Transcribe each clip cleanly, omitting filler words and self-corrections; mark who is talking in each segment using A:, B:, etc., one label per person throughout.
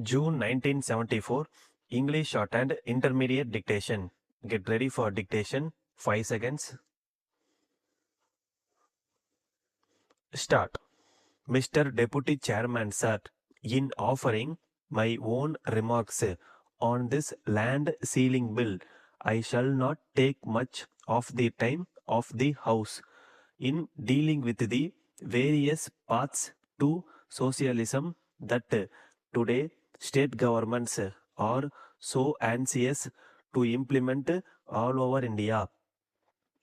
A: June 1974, English Shorthand Intermediate Dictation. Get ready for dictation. 5 seconds. Start. Mr. Deputy Chairman, sir, in offering my own remarks on this land ceiling bill, I shall not take much of the time of the House in dealing with the various paths to socialism that today state governments are so anxious to implement all over India.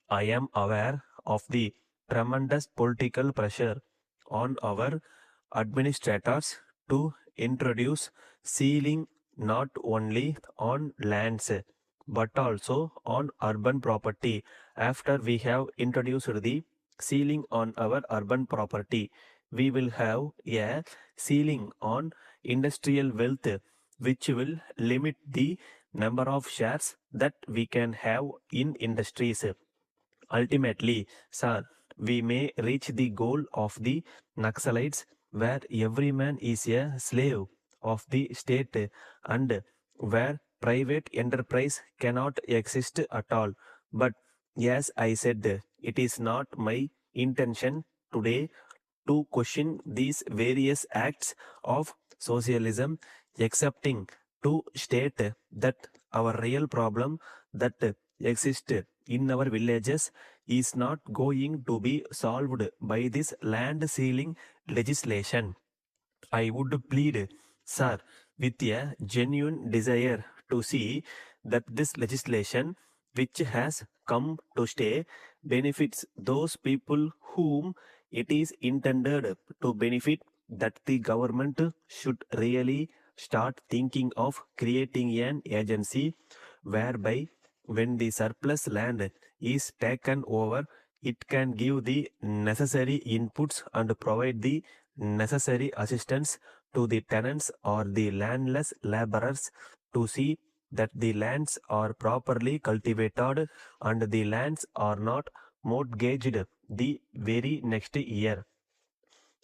A: I am aware of the tremendous political pressure on our administrators to introduce ceiling not only on lands but also on urban property. After we have introduced the ceiling on our urban property, we will have a ceiling on industrial wealth, which will limit the number of shares that we can have in industries. Ultimately, sir, we may reach the goal of the Naxalites where every man is a slave of the state and where private enterprise cannot exist at all. But as I said, it is not my intention today to question these various acts of socialism, excepting to state that our real problem that exists in our villages is not going to be solved by this land ceiling legislation. I would plead, sir, with a genuine desire to see that this legislation, which has come to stay, benefits those people whom it is intended to benefit, that the government should really start thinking of creating an agency whereby when the surplus land is taken over, it can give the necessary inputs and provide the necessary assistance to the tenants or the landless laborers to see that the lands are properly cultivated and the lands are not mortgaged the very next year.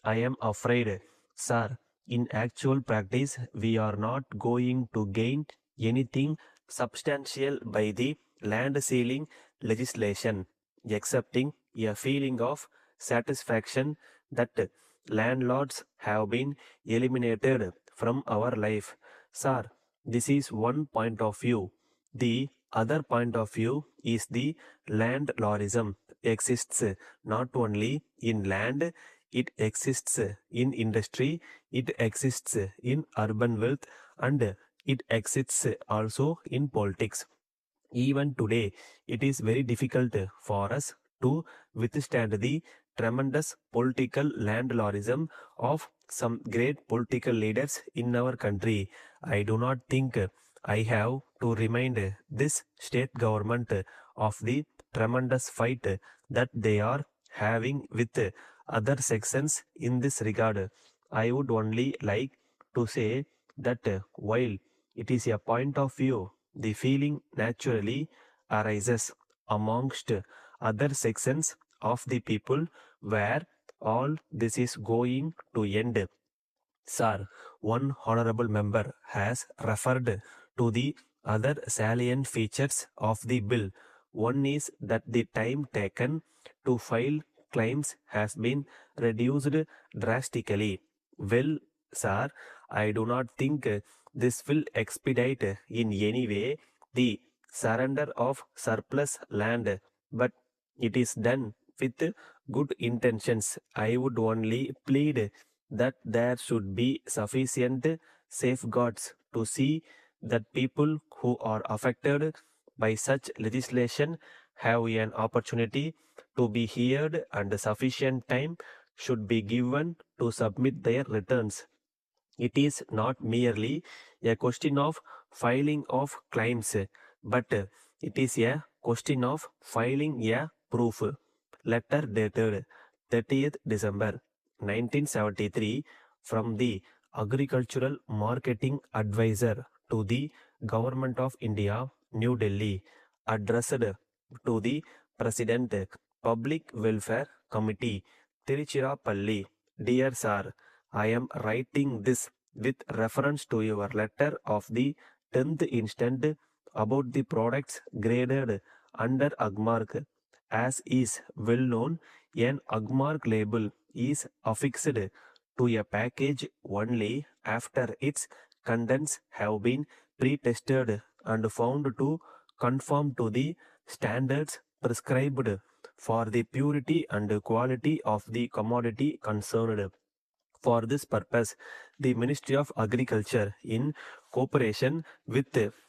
A: I am afraid, sir, in actual practice, we are not going to gain anything substantial by the land ceiling legislation, excepting a feeling of satisfaction that landlords have been eliminated from our life. Sir, this is one point of view. The other point of view is the landlordism exists not only in land, it exists in industry, it exists in urban wealth, and it exists also in politics. Even today, it is very difficult for us to withstand the tremendous political landlordism of some great political leaders in our country. I do not think I have to remind this state government of the tremendous fight that they are having with other sections in this regard. I would only like to say that while it is a point of view, the feeling naturally arises amongst other sections of the people where all this is going to end. Sir, one honorable member has referred to the other salient features of the bill. One is that the time taken to file claims has been reduced drastically. Well, sir, I do not think this will expedite in any way the surrender of surplus land, but it is done with good intentions. I would only plead that there should be sufficient safeguards to see that people who are affected by such legislation have an opportunity to be heard and sufficient time should be given to submit their returns. It is not merely a question of filing of claims, but it is a question of filing a proof. Letter dated 30th December 1973 from the Agricultural Marketing Advisor to the Government of India, New Delhi, addressed to the President, Public Welfare Committee, Tiruchirappalli. Dear Sir, I am writing this with reference to your letter of the 10th instant about the products graded under Agmark. As is well known, an Agmark label is affixed to a package only after its contents have been pre-tested and found to conform to the standards prescribed for the purity and quality of the commodity concerned. For this purpose, the Ministry of Agriculture, in cooperation with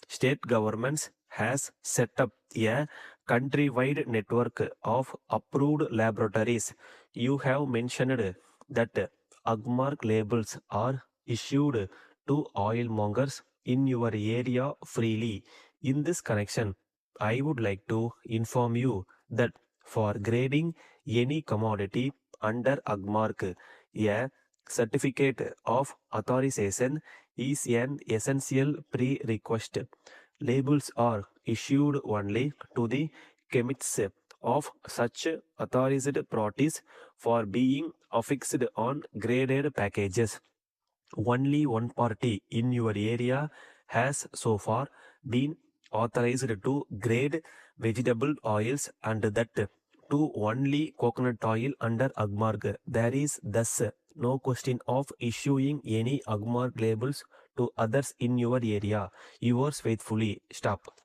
A: state governments, has set up a countrywide network of approved laboratories. You have mentioned that Agmark labels are issued to oil mongers in your area freely. In this connection, I would like to inform you that for grading any commodity under Agmark, a certificate of authorization is an essential prerequisite. Labels are issued only to the chemists of such authorized parties for being affixed on graded packages. Only one party in your area has so far been authorized to grade vegetable oils, and that to only coconut oil under Agmark. There is thus no question of issuing any Agmark labels to others in your area. Yours faithfully, stop.